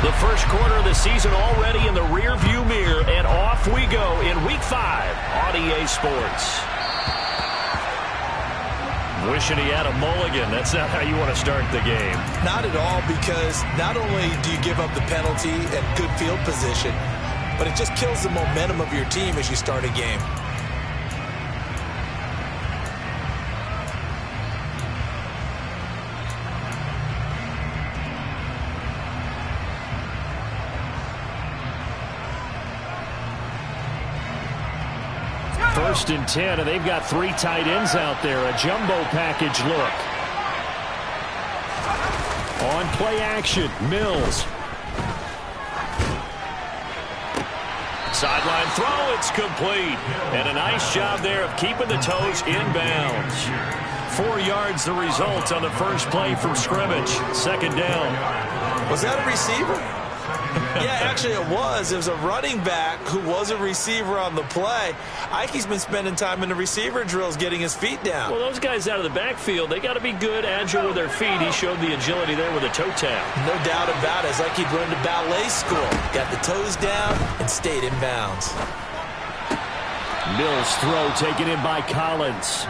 The first quarter of the season already in the rearview mirror, and off we go in Week 5 on EA Sports. Wishing he had a mulligan. That's not how you want to start the game. Not at all, because not only do you give up the penalty and good field position, but it just kills the momentum of your team as you start a game. First and 10, and they've got 3 tight ends out there. A jumbo package look. On play action, Mills. Sideline throw, it's complete. And a nice job there of keeping the toes inbounds. 4 yards the result on the first play from scrimmage. Second down. Was that a receiver? Yeah, actually it was. It was a running back who was a receiver on the play. Ike's been spending time in the receiver drills getting his feet down. Well, those guys out of the backfield, they got to be good, agile with their feet. He showed the agility there with a toe tap. No doubt about it. It's like he'd run to ballet school. Got the toes down and stayed in bounds. Mills throw taken in by Collins.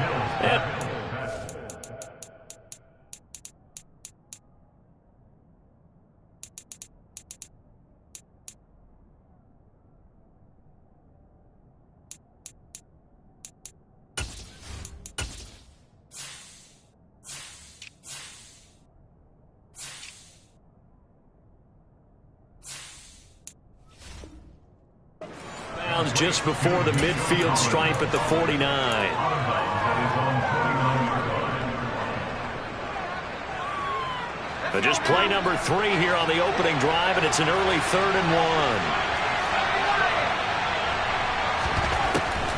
Just before the midfield stripe at the 49. But just play number 3 here on the opening drive, and it's an early 3rd and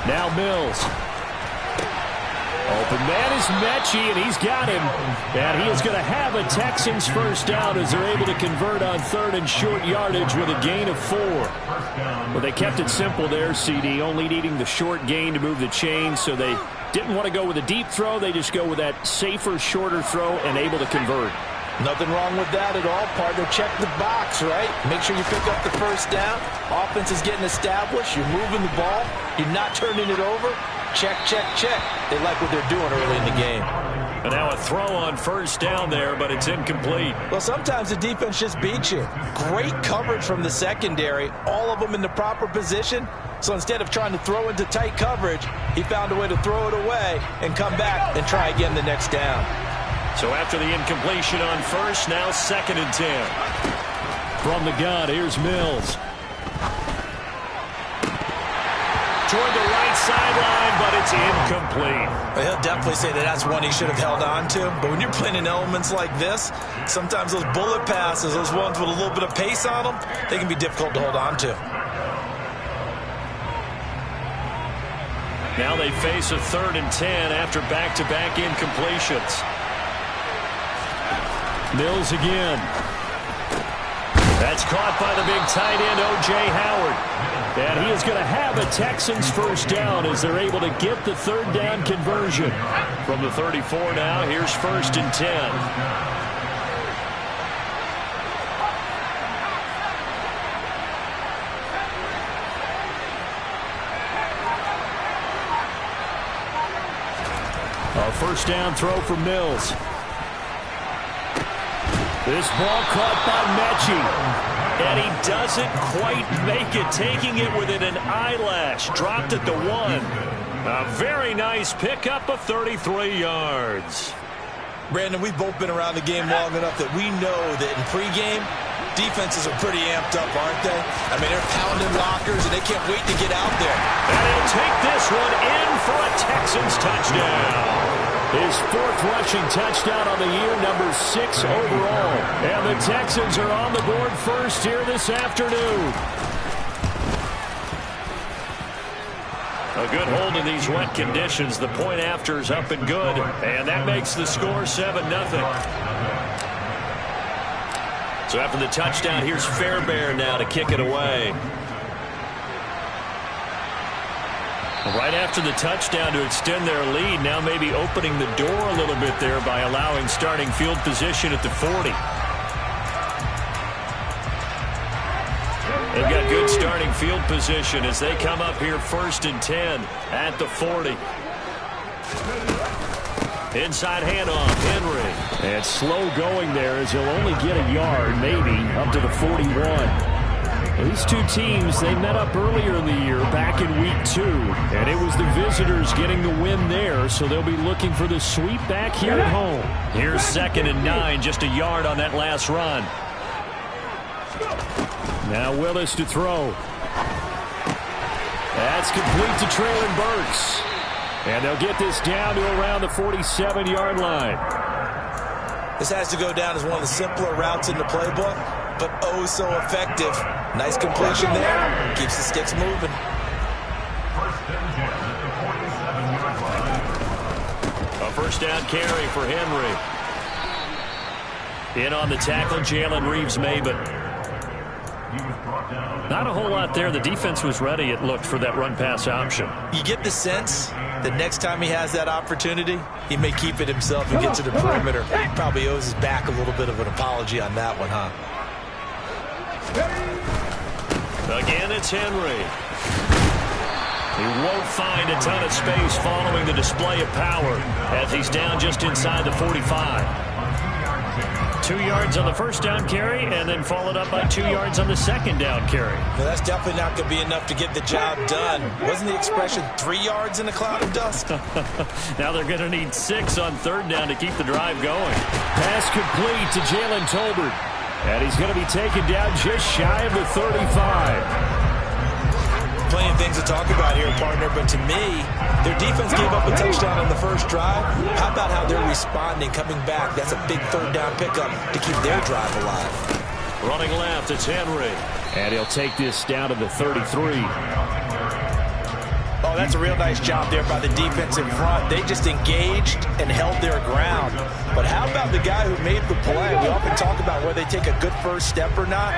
1. Now Mills. Open man is Mechie, and he's got him. And he is going to have a Texans first down as they're able to convert on 3rd and short yardage with a gain of 4. Well, they kept it simple there, CD, only needing the short gain to move the chains, so they didn't want to go with a deep throw. They just go with that safer, shorter throw and able to convert. Nothing wrong with that at all, partner. Check the box, right? Make sure you pick up the first down. Offense is getting established. You're moving the ball. You're not turning it over. Check, check, check. They like what they're doing early in the game. And now a throw on first down there, but it's incomplete. Well, sometimes the defense just beats you. Great coverage from the secondary. All of them in the proper position. So instead of trying to throw into tight coverage, he found a way to throw it away and come back and try again the next down. So after the incompletion on first, now 2nd and 10. From the gun, here's Mills. Toward the right sideline, but it's incomplete. Well, he'll definitely say that that's one he should have held on to. But when you're playing in elements like this, sometimes those bullet passes, those ones with a little bit of pace on them, they can be difficult to hold on to. Now they face a 3rd and 10 after back-to-back incompletions. Mills again. That's caught by the big tight end, O.J. Howard. And he is going to have a Texans first down as they're able to get the 3rd down conversion. From the 34 now, here's 1st and 10. A first down throw for Mills. This ball caught by Mechie. And he doesn't quite make it, taking it within an eyelash. Dropped at the 1. A very nice pickup of 33 yards. Brandon, we've both been around the game long enough that we know that in pregame, defenses are pretty amped up, aren't they? I mean, they're pounding lockers, and they can't wait to get out there. And he'll take this one in for a Texans touchdown. His 4th rushing touchdown on the year, number 6 overall. And the Texans are on the board first here this afternoon. A good hold in these wet conditions. The point after is up and good. And that makes the score 7-0. So after the touchdown, here's Fairbairn now to kick it away. Right after the touchdown to extend their lead, now maybe opening the door a little bit there by allowing starting field position at the 40. good starting field position as they come up here 1st and 10 at the 40. Inside handoff, Henry. And slow going there as he'll only get a yard, maybe, up to the 41. These two teams, they met up earlier in the year, back in week 2. And it was the visitors getting the win there, so they'll be looking for the sweep back here at home. Here's 2nd and 9, just a yard on that last run. Now Willis to throw. That's complete to Traylon Burks. And they'll get this down to around the 47-yard line. This has to go down as one of the simpler routes in the playbook, but oh so effective. Nice completion there. Keeps the sticks moving. A first down carry for Henry. In on the tackle, Jalen Reeves-Maybin. Not a whole lot there. The defense was ready, it looked, for that run-pass option. You get the sense that next time he has that opportunity, he may keep it himself and get to the perimeter. He probably owes his back a little bit of an apology on that one, huh? Again, it's Henry. He won't find a ton of space following the display of power as he's down just inside the 45. 2 yards on the first down carry, and then followed up by 2 yards on the second down carry. Well, that's definitely not going to be enough to get the job done. Wasn't the expression 3 yards in a cloud of dust? Now they're going to need 6 on 3rd down to keep the drive going. Pass complete to Jalen Tolbert. And he's going to be taken down just shy of the 35. Plenty of things to talk about here, partner, but to me, their defense gave up a touchdown on the first drive. How about how they're responding, coming back? That's a big 3rd down pickup to keep their drive alive. Running left, it's Henry. And he'll take this down to the 33. Oh, that's a real nice job there by the defense in front. They just engaged and held their ground. But how about the guy who made the play? We often talk about whether they take a good first step or not.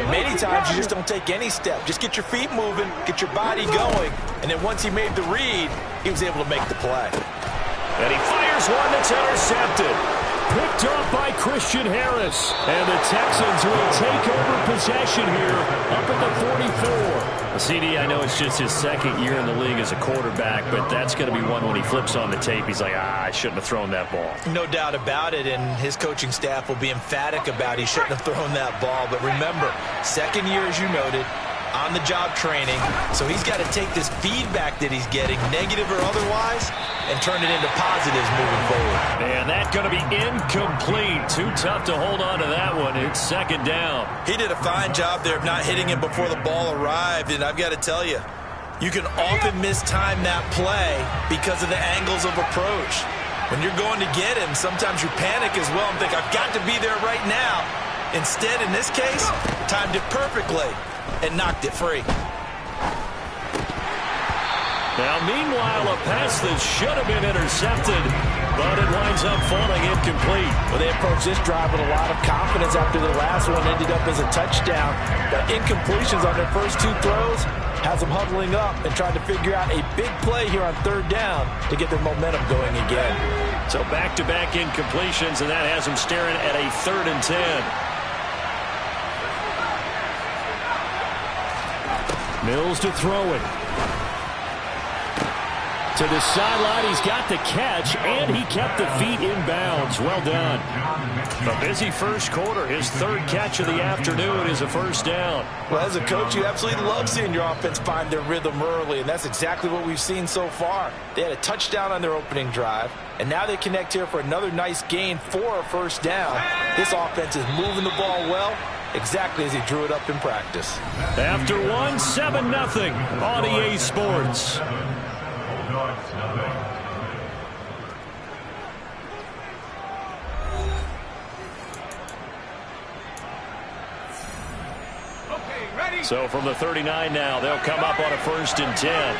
Many times you just don't take any step. Just get your feet moving, get your body going, and then once he made the read, he was able to make the play. And he fires one that's intercepted. Picked up by Christian Harris. And the Texans will take over possession here up at the 44. CD, I know it's just his 2nd year in the league as a quarterback, but that's going to be one when he flips on the tape. He's like, I shouldn't have thrown that ball. No doubt about it, and his coaching staff will be emphatic about he shouldn't have thrown that ball. But remember, 2nd year, as you noted, on-the-job training, so he's got to take this feedback that he's getting, negative or otherwise, and turn it into positives moving forward. And that's going to be incomplete. Too tough to hold on to that one. It's 2nd down. He did a fine job there of not hitting him before the ball arrived, and I've got to tell you, you can often mistime that play because of the angles of approach. When you're going to get him, sometimes you panic as well and think, I've got to be there right now. Instead, in this case, timed it perfectly and knocked it free. Now, meanwhile, a pass that should have been intercepted, but it winds up falling incomplete. Well, they approached this drive with a lot of confidence after the last one ended up as a touchdown. But incompletions on their first 2 throws has them huddling up and trying to figure out a big play here on 3rd down to get their momentum going again. So back-to-back incompletions, and that has them staring at a 3rd and 10. Mills to throw it. To the sideline, he's got the catch, and he kept the feet in bounds. Well done. A busy first quarter. His 3rd catch of the afternoon is a first down. Well, as a coach, you absolutely love seeing your offense find their rhythm early, and that's exactly what we've seen so far. They had a touchdown on their opening drive, and now they connect here for another nice gain for a first down. This offense is moving the ball well, exactly as he drew it up in practice. After one, 7-0 on EA Sports. So from the 39 now, they'll come up on a 1st and 10.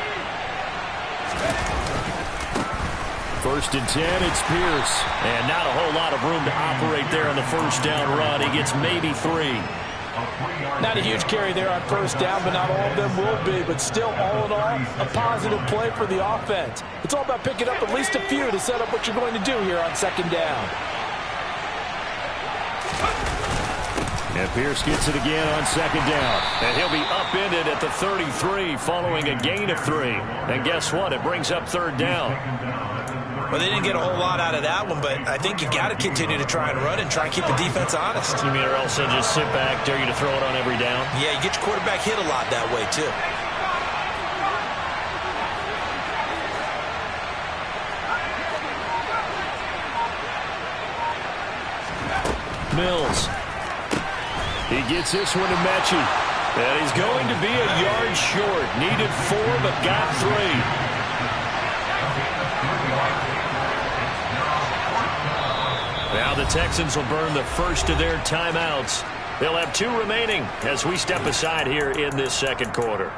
1st and 10, it's Pierce. And not a whole lot of room to operate there on the first down run. He gets maybe 3. Not a huge carry there on first down, but not all of them will be. But still, all in all, a positive play for the offense. It's all about picking up at least a few to set up what you're going to do here on 2nd down. And Pierce gets it again on second down. And he'll be upended at the 33 following a gain of 3. And guess what? It brings up third down. Well, they didn't get a whole lot out of that one, but I think you got to continue to try and run and try and keep the defense honest. You mean or else they'll just sit back, dare you to throw it on every down? Yeah, you get your quarterback hit a lot that way, too. Mills. He gets this one to Mechie. And he's going to be a yard short. Needed 4, but got 3. Now the Texans will burn the first of their timeouts. They'll have 2 remaining as we step aside here in this second quarter.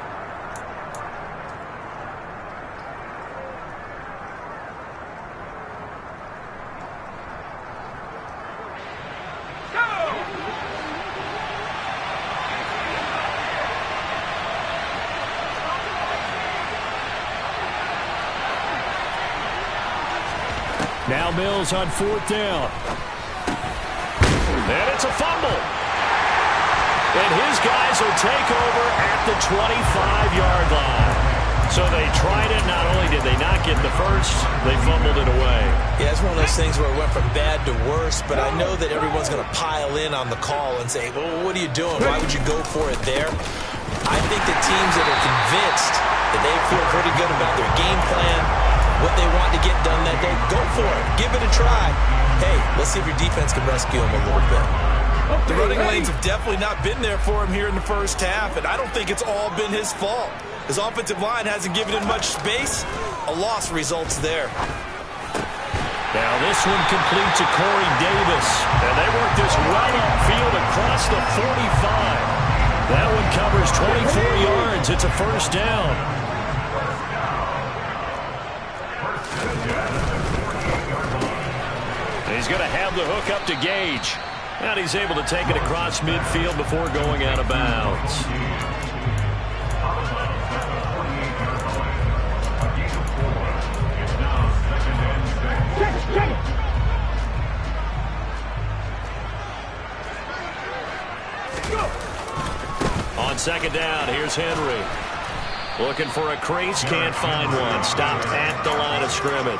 Now Mills on 4th down. And it's a fumble. And his guys will take over at the 25-yard line. So they tried it. Not only did they not get the first, they fumbled it away. Yeah, it's one of those things where it went from bad to worse, but I know that everyone's going to pile in on the call and say, well, what are you doing? Why would you go for it there? I think the teams that are convinced that they feel pretty good about their game plan, what they want to get done that day, go for it. Give it a try. Hey, let's see if your defense can rescue them a little bit. The running lanes have definitely not been there for him here in the first half, and I don't think it's all been his fault. His offensive line hasn't given him much space. A loss results there. Now this one complete to Corey Davis. And they work this well upfield across the 45. That one covers 24 yards. It's a first down. He's going to have the hook up to Gage. And he's able to take it across midfield before going out of bounds. On second down, here's Henry. Looking for a crease, can't find one. Stopped at the line of scrimmage.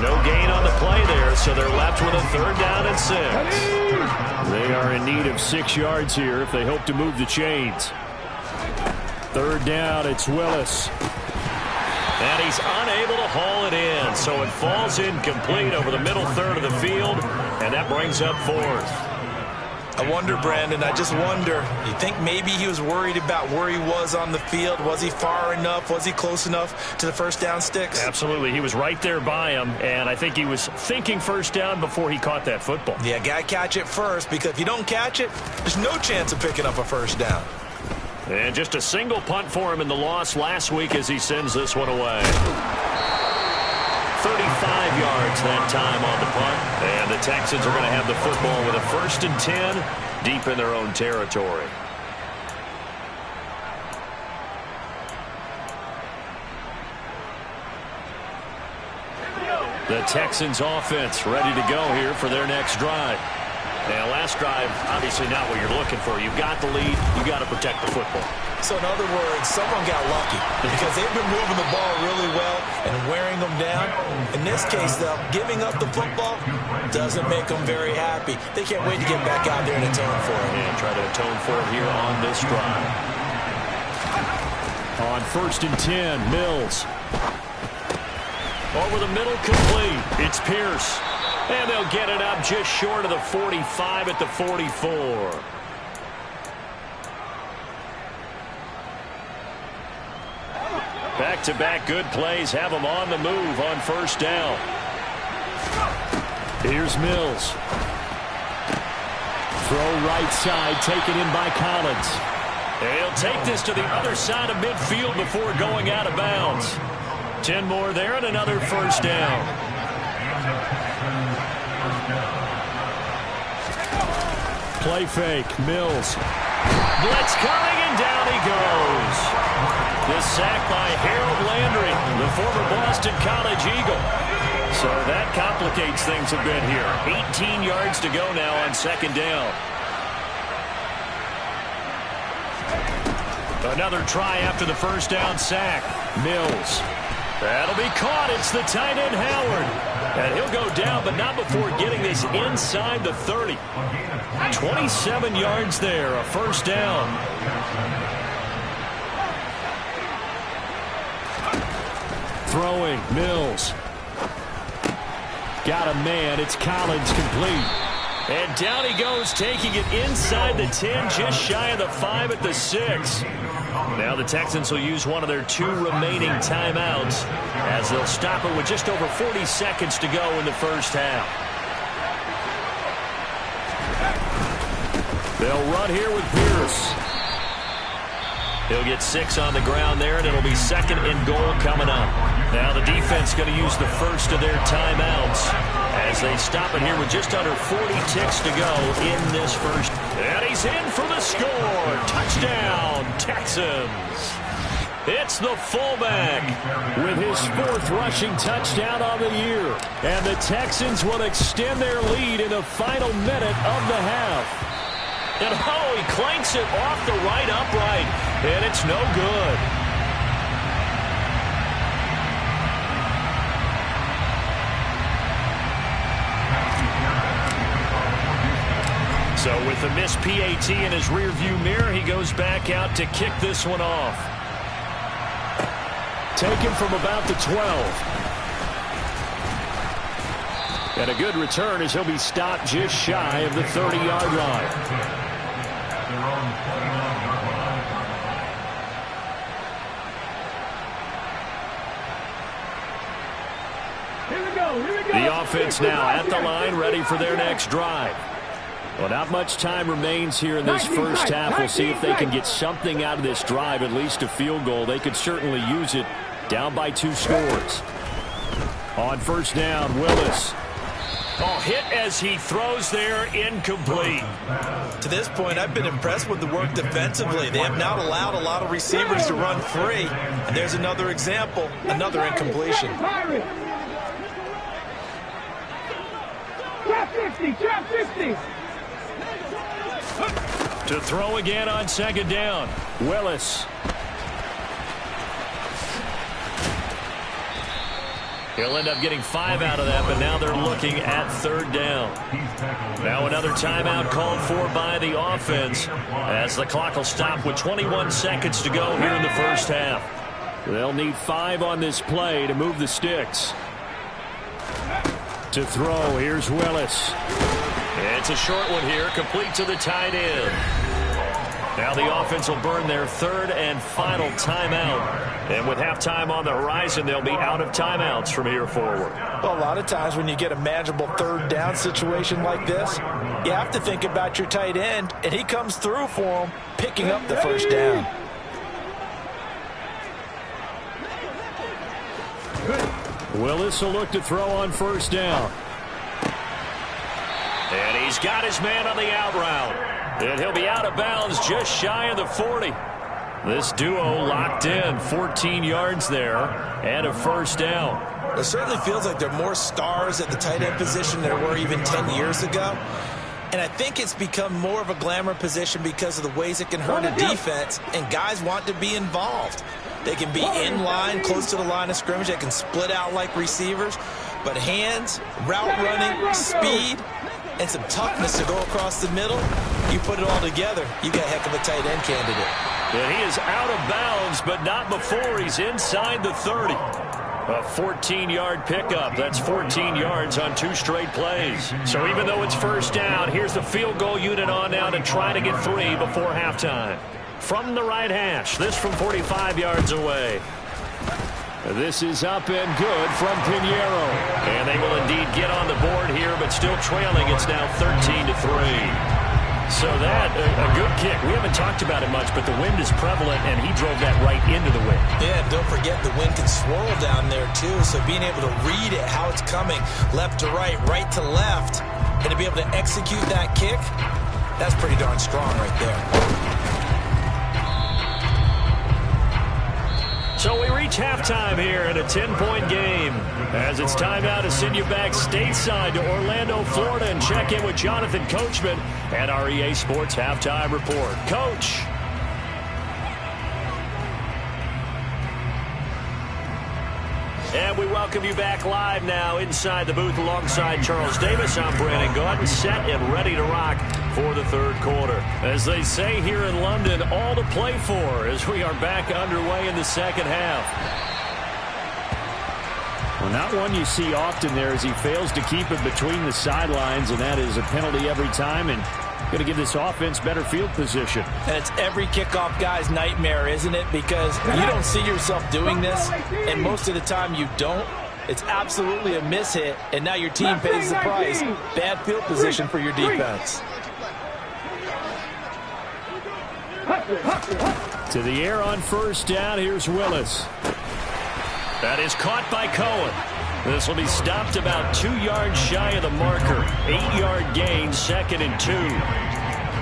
No gain on the play there, so they're left with a 3rd down and 6. They are in need of 6 yards here if they hope to move the chains. 3rd down, it's Willis. And he's unable to haul it in, so it falls incomplete over the middle third of the field, and that brings up 4th. I wonder, Brandon, I just wonder, you think maybe he was worried about where he was on the field? Was he far enough? Was he close enough to the first down sticks? Absolutely. He was right there by him, and I think he was thinking first down before he caught that football. Yeah, got to catch it first, because if you don't catch it, there's no chance of picking up a first down. And just a single punt for him in the loss last week as he sends this one away. 35 yards that time on the punt. And the Texans are going to have the football with a 1st and 10 deep in their own territory. The Texans offense ready to go here for their next drive. Now, last drive, obviously not what you're looking for. You've got the lead. You've got to protect the football. So, in other words, someone got lucky because they've been moving the ball really well and wearing them down. In this case, though, giving up the football doesn't make them very happy. They can't wait to get back out there and atone for it. And try to atone for it here on this drive. On 1st and 10, Mills. Over the middle, complete. It's Pierce. And they'll get it up just short of the 45 at the 44. Back-to-back good plays have them on the move on first down. Here's Mills. Throw right side, taken in by Collins. And he'll take this to the other side of midfield before going out of bounds. 10 more there and another first down. Play fake, Mills. Blitz coming, and down he goes. This sack by Harold Landry, the former Boston College Eagle. So that complicates things a bit here. 18 yards to go now on second down. Another try after the first down sack. Mills. That'll be caught. It's the tight end, Howard. And he'll go down, but not before getting this inside the 30. 27 yards there, a first down. Throwing, Mills. Got a man. It's Collins, complete. And down he goes, taking it inside the 10, just shy of the 5 at the 6. Now the Texans will use one of their 2 remaining timeouts as they'll stop it with just over 40 seconds to go in the first half. They'll run here with Pierce. He'll get 6 on the ground there, and it'll be 2nd and goal coming up. Now the defense going to use the first of their timeouts as they stop it here with just under 40 ticks to go in this first. And he's in for the score. Touchdown, Texans. It's the fullback with his 4th rushing touchdown on the year. And the Texans will extend their lead in the final minute of the half. And oh, he clanks it off the right upright, and it's no good. So with the missed PAT in his rearview mirror, he goes back out to kick this one off. Taken from about the 12. And a good return as he'll be stopped just shy of the 30-yard line. The offense now at the line, ready for their next drive. Well, not much time remains here in this first half. We'll see if they can get something out of this drive, at least a field goal. They could certainly use it, down by 2 scores. On first down, Willis. Oh, hit as he throws there, incomplete. To this point, I've been impressed with the work defensively. They have not allowed a lot of receivers to run free. And there's another example, another incompletion. Trap 50. To throw again on 2nd down, Willis. He'll end up getting 5 out of that, but now they're looking at 3rd down. Now another timeout called for by the offense as the clock will stop with 21 seconds to go here in the first half. They'll need 5 on this play to move the sticks. To throw, here's Willis. It's a short one here, complete to the tight end. Now the offense will burn their 3rd and final timeout. And with halftime on the horizon, they'll be out of timeouts from here forward. Well, a lot of times when you get a manageable 3rd down situation like this, you have to think about your tight end, and he comes through for him, picking up the first down. Willis will look to throw on first down. And he's got his man on the out route. And he'll be out of bounds just shy of the 40. This duo locked in, 14 yards there, and a first down. It certainly feels like there are more stars at the tight end position than there were even 10 years ago. And I think it's become more of a glamour position because of the ways it can hurt a defense, and guys want to be involved. They can be in line, close to the line of scrimmage. They can split out like receivers. But hands, route running, speed, and some toughness to go across the middle, you put it all together, you got a heck of a tight end candidate. And he is out of bounds, but not before he's inside the 30. A 14-yard pickup. That's 14 yards on 2 straight plays. So even though it's first down, here's the field goal unit on now to try to get 3 before halftime. From the right hash, this from 45 yards away. This is up and good from Pinheiro. And they will indeed get on the board here, but still trailing. It's now 13-3. So that, a good kick. We haven't talked about it much, but the wind is prevalent, and he drove that right into the wind. Yeah, and don't forget the wind can swirl down there, too. So being able to read it, how it's coming, left to right to left, and to be able to execute that kick, that's pretty darn strong right there. So we reach halftime here in a 10-point game as it's time now to send you back stateside to Orlando, Florida, and check in with Jonathan Coachman at our EA Sports Halftime Report. Coach. And we welcome you back live now inside the booth alongside Charles Davis. I'm Brandon Gaudin, set and ready to rock for the third quarter. As they say here in London, all to play for as we are back underway in the second half. Well, not one you see often there as he fails to keep it between the sidelines, and that is a penalty every time, and going to give this offense better field position. And it's every kickoff guy's nightmare, isn't it? Because you don't see yourself doing this, and most of the time you don't. It's absolutely a mishit, and now your team pays the price. Bad field position for your defense. To the air on first down. Here's Willis. That is caught by Cohen. This will be stopped about 2 yards shy of the marker. 8-yard gain, 2nd and 2.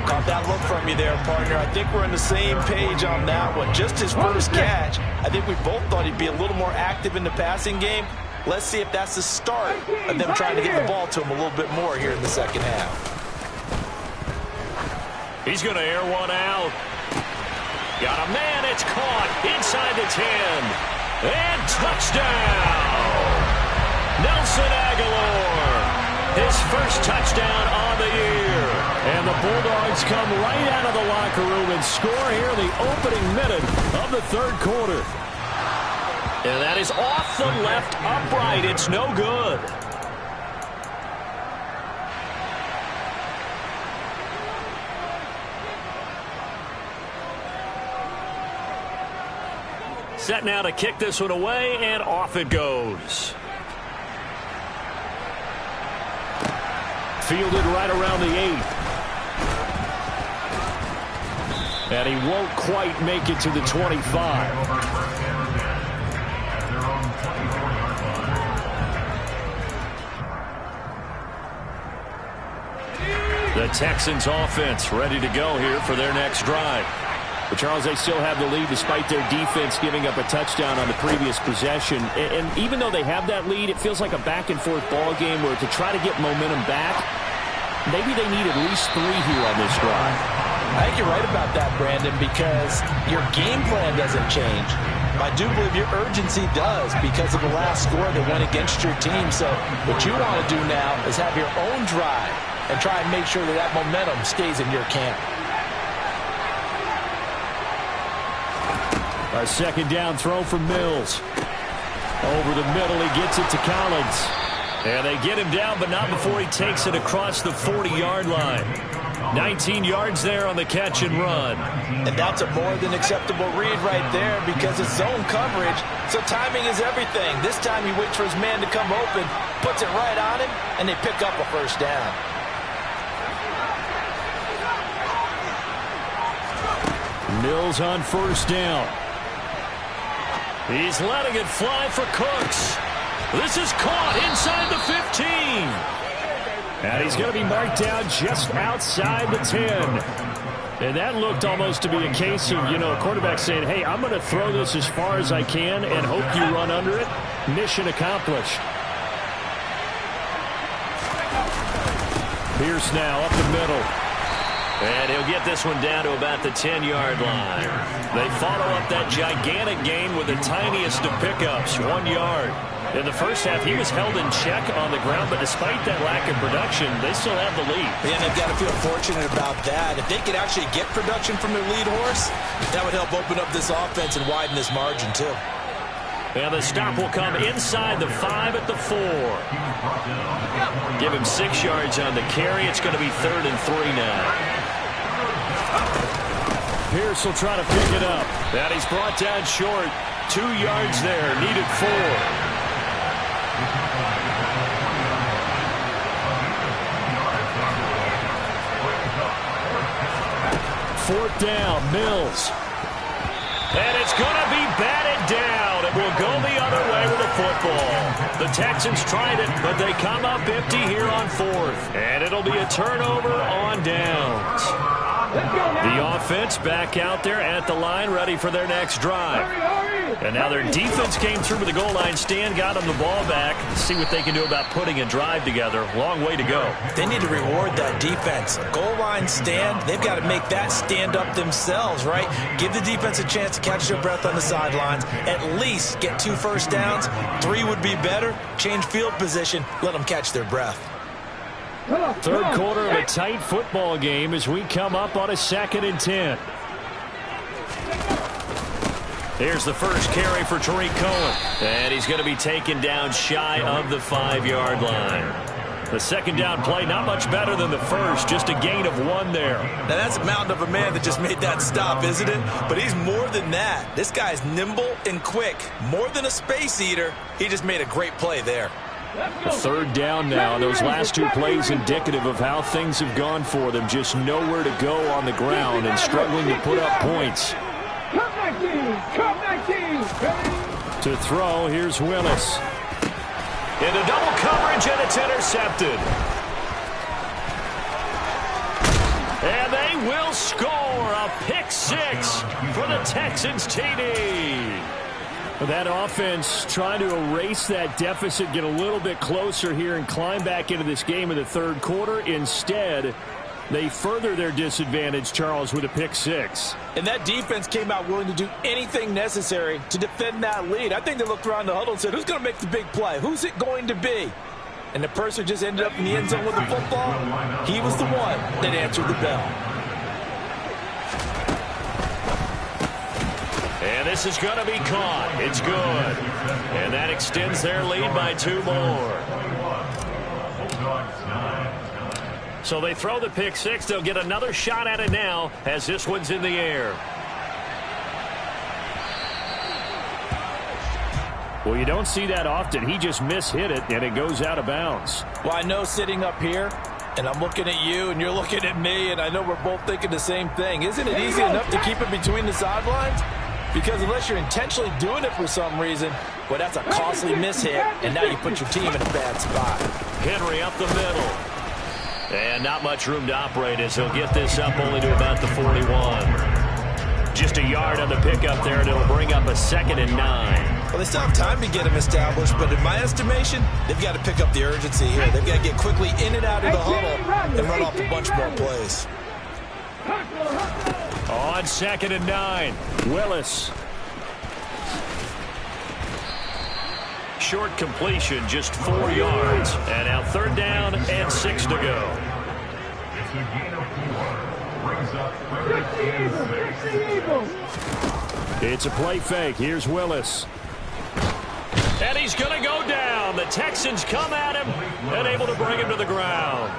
Caught that look from you there, partner. I think we're on the same page on that one. Just his first catch. I think we both thought he'd be a little more active in the passing game. Let's see if that's the start of them trying to get the ball to him a little bit more here in the second half. He's going to air one out. Got a man. It's caught inside the 10. And touchdown! Nelson Aguilar, his first touchdown on the year. And the Bulldogs come right out of the locker room and score here in the opening minute of the third quarter. And that is off the left upright. It's no good. Set now to kick this one away, and off it goes. Fielded right around the 8. And he won't quite make it to the 25. The Texans offense ready to go here for their next drive. But Charles, they still have the lead despite their defense giving up a touchdown on the previous possession. And even though they have that lead, it feels like a back-and-forth ball game where to try to get momentum back, maybe they need at least 3 here on this drive. I think you're right about that, Brandon, because your game plan doesn't change. I do believe your urgency does because of the last score that went against your team. So what you want to do now is have your own drive and try and make sure that that momentum stays in your camp. A second down throw from Mills. Over the middle, he gets it to Collins. And they get him down, but not before he takes it across the 40-yard line. 19 yards there on the catch and run. And that's a more than acceptable read right there because it's zone coverage, so timing is everything. This time he waits for his man to come open, puts it right on him, and they pick up a first down. Mills on first down. He's letting it fly for Cooks. This is caught inside the 15. And he's going to be marked down just outside the 10. And that looked almost to be a case of, a quarterback saying, hey, I'm going to throw this as far as I can and hope you run under it. Mission accomplished. Pierce now up the middle. And he'll get this one down to about the 10-yard line. They follow up that gigantic gain with the tiniest of pickups, 1 yard. In the first half, he was held in check on the ground, but despite that lack of production, they still have the lead. Yeah, they've got to feel fortunate about that. If they could actually get production from their lead horse, that would help open up this offense and widen this margin, too. And the stop will come inside the 5 at the 4. Give him 6 yards on the carry. It's going to be 3rd and 3 now. Pierce will try to pick it up. And he's brought down short. 2 yards there. Needed 4. Fourth down. Mills. And it's going to be batted down. It will go the other way with the football. The Texans tried it, but they come up empty here on 4th. And it'll be a turnover on downs. The offense back out there at the line, ready for their next drive. And now their defense came through with the goal line stand, got them the ball back. See what they can do about putting a drive together. Long way to go. They need to reward that defense. Goal line stand, they've got to make that stand up themselves, right? Give the defense a chance to catch their breath on the sidelines. At least get 2 first downs. 3 would be better. Change field position. Let them catch their breath. Third quarter of a tight football game as we come up on a 2nd and 10. Here's the first carry for Tariq Cohen. And he's going to be taken down shy of the 5-yard line. The second down play, not much better than the first, just a gain of 1 there. Now that's a mountain of a man that just made that stop, isn't it? But he's more than that. This guy's nimble and quick. More than a space eater. He just made a great play there. Third down now. Those last 2 plays indicative of how things have gone for them. Just nowhere to go on the ground and struggling to put up points. To throw, here's Willis. Into double coverage, and it's intercepted. And they will score a pick-6 for the Texans TD. That offense trying to erase that deficit, get a little bit closer here and climb back into this game in the third quarter. Instead, they further their disadvantage, Charles, with a pick-6. And that defense came out willing to do anything necessary to defend that lead. I think they looked around the huddle and said, who's going to make the big play? Who's it going to be? And the person just ended up in the end zone with the football. He was the one that answered the bell. And this is going to be caught. It's good. And that extends their lead by 2 more. So they throw the pick-6. They'll get another shot at it now as this one's in the air. Well, you don't see that often. He just mishit it, and it goes out of bounds. Well, I know sitting up here, and I'm looking at you, and you're looking at me, and I know we're both thinking the same thing. Isn't it easy enough to keep it between the sidelines? Because unless you're intentionally doing it for some reason, well, that's a costly mishit, and now you put your team in a bad spot. Henry up the middle. And not much room to operate as he'll get this up only to about the 41. Just a yard on the pickup there, and it'll bring up a 2nd and 9. Well, they still have time to get him established, but in my estimation, they've got to pick up the urgency here. They've got to get quickly in and out of the huddle and run off a bunch more plays. On 2nd and 9, Willis. Short completion, just 4 yards. And now 3rd down and 6 to go. It's a play fake. Here's Willis. And he's going to go down. The Texans come at him and able to bring him to the ground.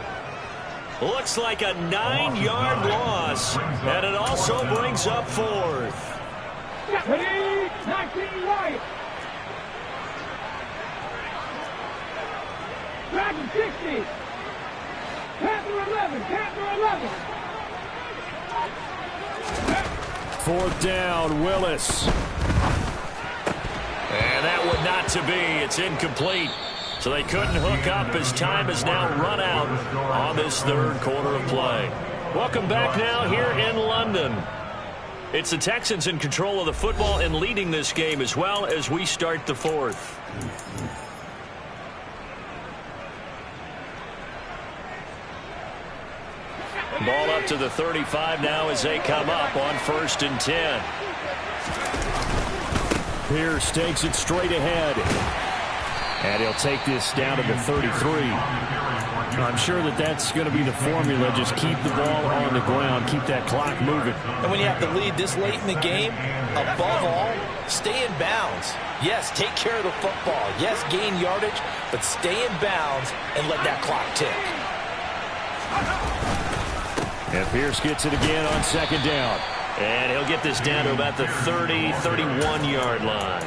Looks like a 9-yard loss. And it also brings up 4th. 19 right. Back to 60. Panther 11. Panther 11. 4th down, Willis. And that would not to be. It's incomplete. So they couldn't hook up as time has now run out on this third quarter of play. Welcome back now here in London. It's the Texans in control of the football and leading this game as well as we start the fourth. Ball up to the 35 now as they come up on 1st and 10. Pierce takes it straight ahead. And he'll take this down to the 33. I'm sure that that's going to be the formula. Just keep the ball on the ground. Keep that clock moving. And when you have to lead this late in the game, above all, stay in bounds. Yes, take care of the football. Yes, gain yardage, but stay in bounds and let that clock tick. And Pierce gets it again on 2nd down. And he'll get this down to about the 30, 31-yard line.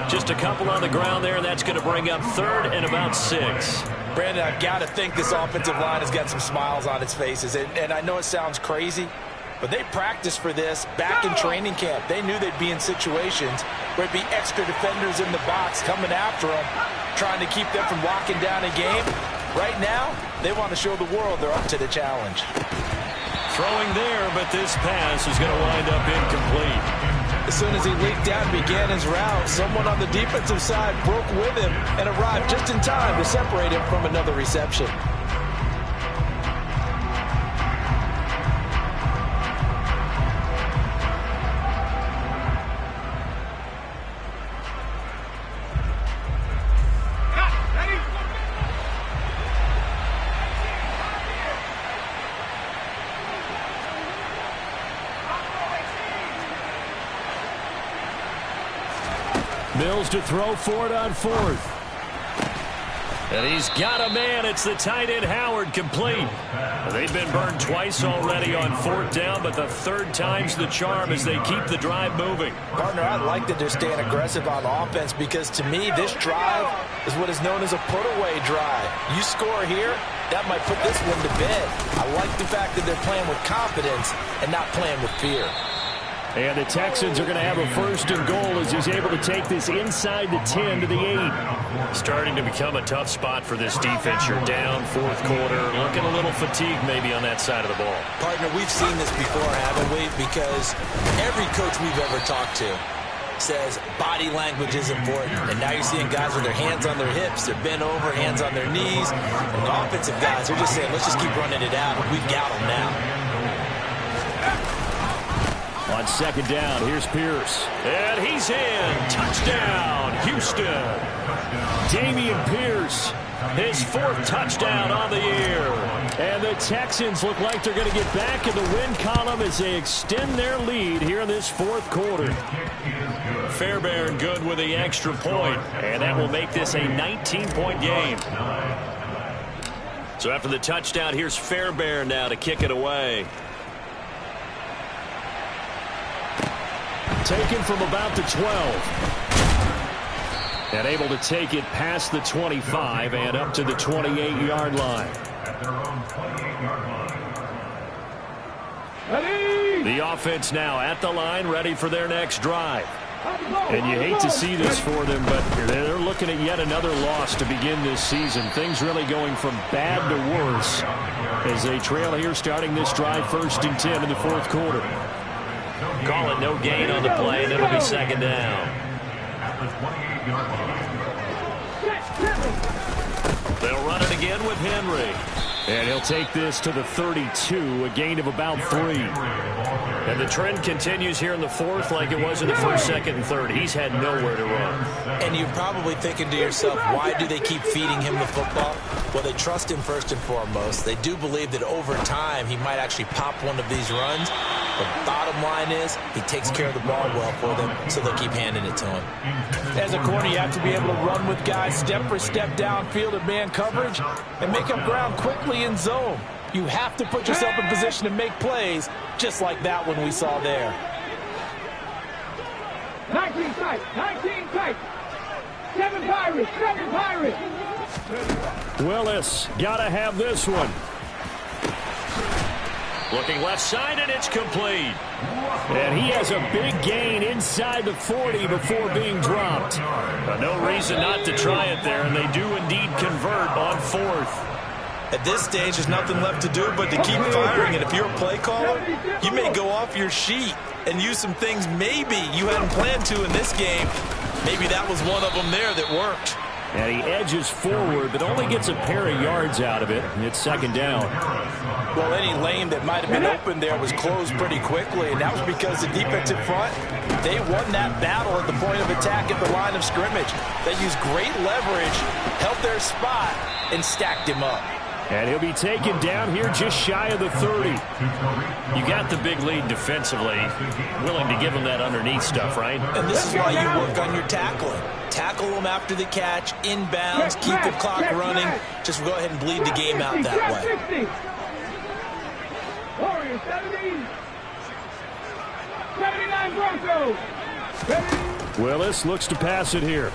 Just a couple on the ground there, and that's going to bring up 3rd and about 6. Brandon, I've got to think this offensive line has got some smiles on its faces. And I know it sounds crazy, but they practiced for this back in training camp. They knew they'd be in situations where it'd be extra defenders in the box coming after them, trying to keep them from locking down a game. Right now, they want to show the world they're up to the challenge. Throwing there, but this pass is going to wind up incomplete. As soon as he leaked out and began his route, someone on the defensive side broke with him and arrived just in time to separate him from another reception. Mills to throw for it on fourth. And he's got a man. It's the tight end Howard, complete. They've been burned twice already on fourth down, but the third time's the charm as they keep the drive moving. Partner, I like that they're staying aggressive on offense because to me this drive is what is known as a put-away drive. You score here, that might put this one to bed. I like the fact that they're playing with confidence and not playing with fear. And the Texans are going to have a first and goal as he's able to take this inside the 10 to the 8. Starting to become a tough spot for this defense. You're down fourth quarter, looking a little fatigued maybe on that side of the ball. Partner, we've seen this before, haven't we? Because every coach we've ever talked to says body language is important. And now you're seeing guys with their hands on their hips, they're bent over, hands on their knees. And the offensive guys are just saying, let's just keep running it out. We've got them now. On second down, here's Pierce. And he's in. Touchdown, Houston. Dameon Pierce, his fourth touchdown on the year. And the Texans look like they're going to get back in the win column as they extend their lead here in this fourth quarter. Fairbairn good with the extra point, and that will make this a 19-point game. So after the touchdown, here's Fairbairn now to kick it away. Taken from about the 12. And able to take it past the 25 and up to the 28-yard line. The offense now at the line, ready for their next drive. And you hate to see this for them, but they're looking at yet another loss to begin this season. Things really going from bad to worse as they trail here starting this drive 1st and 10 in the fourth quarter. Call it no gain on the play, and it'll be second down. They'll run it again with Henry. And he'll take this to the 32, a gain of about 3. And the trend continues here in the fourth like it was in the first, second, and third. He's had nowhere to run. And you're probably thinking to yourself, why do they keep feeding him the football? Well, they trust him first and foremost. They do believe that over time he might actually pop one of these runs. The bottom line is he takes care of the ball well for them, so they'll keep handing it to him. As a corner, you have to be able to run with guys step for step downfield in man coverage and make up ground quickly in zone. You have to put yourself in position to make plays, just like that one we saw there. 19 tight, 19 tight. 7 Pirates, 7 Pirates. Willis, gotta have this one. Looking left side, and it's complete. And he has a big gain inside the 40 before being dropped. No reason not to try it there, and they do indeed convert on fourth. At this stage, there's nothing left to do but to keep firing. And if you're a play caller, you may go off your sheet and use some things maybe you hadn't planned to in this game. Maybe that was one of them there that worked. And he edges forward, but only gets a pair of yards out of it. It's second down. Well, any lane that might have been open there was closed pretty quickly, and that was because the defensive front, they won that battle at the point of attack at the line of scrimmage. They used great leverage, held their spot, and stacked him up. And he'll be taken down here just shy of the 30. You got the big lead defensively. Willing to give him that underneath stuff, right? And this is why you work on your tackling. Tackle them after the catch, inbounds, keep the clock running. Just go ahead and bleed the game out that way. Warriors 70. 79 Broncos. Willis looks to pass it here.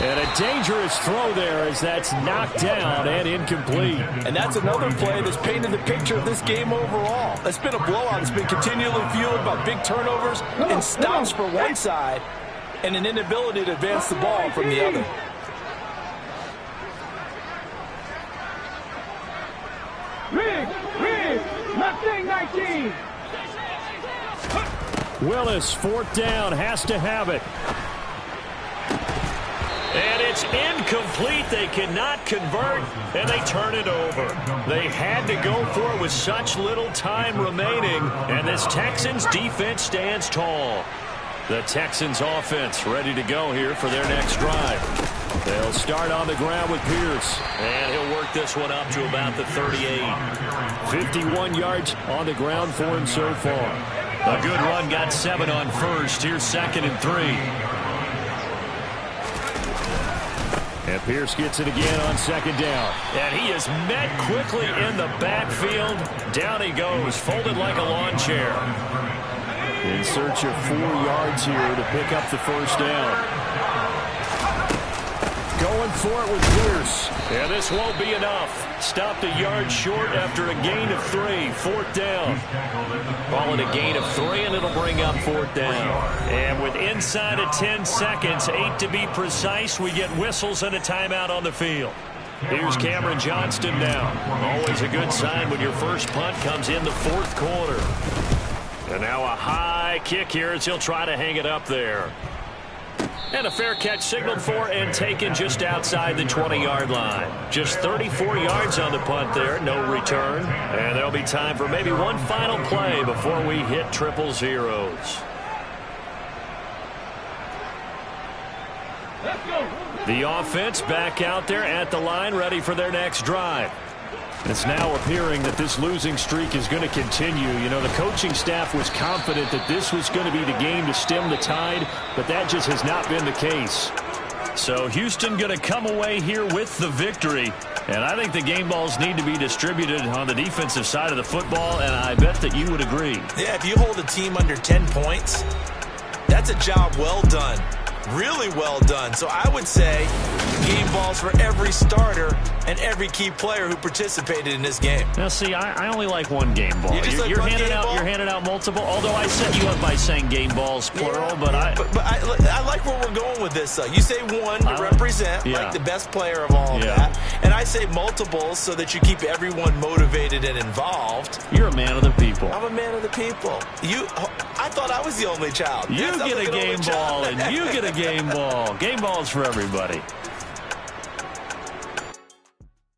And a dangerous throw there as that's knocked down and incomplete. And that's another play that's painted the picture of this game overall. It's been a blowout. It's been continually fueled by big turnovers and stops for one side and an inability to advance the ball from the other. Riggs. Willis, fourth down, has to have it. And it's incomplete. They cannot convert, and they turn it over. They had to go for it with such little time remaining, and this Texans defense stands tall. The Texans offense ready to go here for their next drive. They'll start on the ground with Pierce. And he'll work this one up to about the 38. 51 yards on the ground for him so far. A good run, got 7 on first. Here's 2nd and 3. And Pierce gets it again on 2nd down. And he is met quickly in the backfield. Down he goes, folded like a lawn chair. In search of 4 yards here to pick up the first down. Going for it with Pierce. And this won't be enough. Stopped a yard short after a gain of 3. 4th down. Call it a gain of 3, and it'll bring up 4th down. And with inside of 10 seconds, 8 to be precise, we get whistles and a timeout on the field. Here's Cameron Johnston now. Always a good sign when your first punt comes in the 4th quarter. And now a high kick here as he'll try to hang it up there. And a fair catch signaled for and taken just outside the 20-yard line. Just 34 yards on the punt there, no return. And there'll be time for maybe one final play before we hit 000. The offense back out there at the line, ready for their next drive. It's now appearing that this losing streak is going to continue. You know, the coaching staff was confident that this was going to be the game to stem the tide, but that just has not been the case. So Houston going to come away here with the victory. And I think the game balls need to be distributed on the defensive side of the football, and I bet that you would agree. Yeah, if you hold a team under 10 points, that's a job well done. Really well done. So I would say game balls for every starter and every key player who participated in this game. Now, see, I only like one game ball. You're handing out multiple. Although I set you up by saying game balls plural, yeah, but I like where we're going with this. You say one to represent like the best player of all that, and I say multiples so that you keep everyone motivated and involved. You're a man of the people. I'm a man of the people. I thought I was the only child. You get a game ball, and you get a game ball. Game balls for everybody.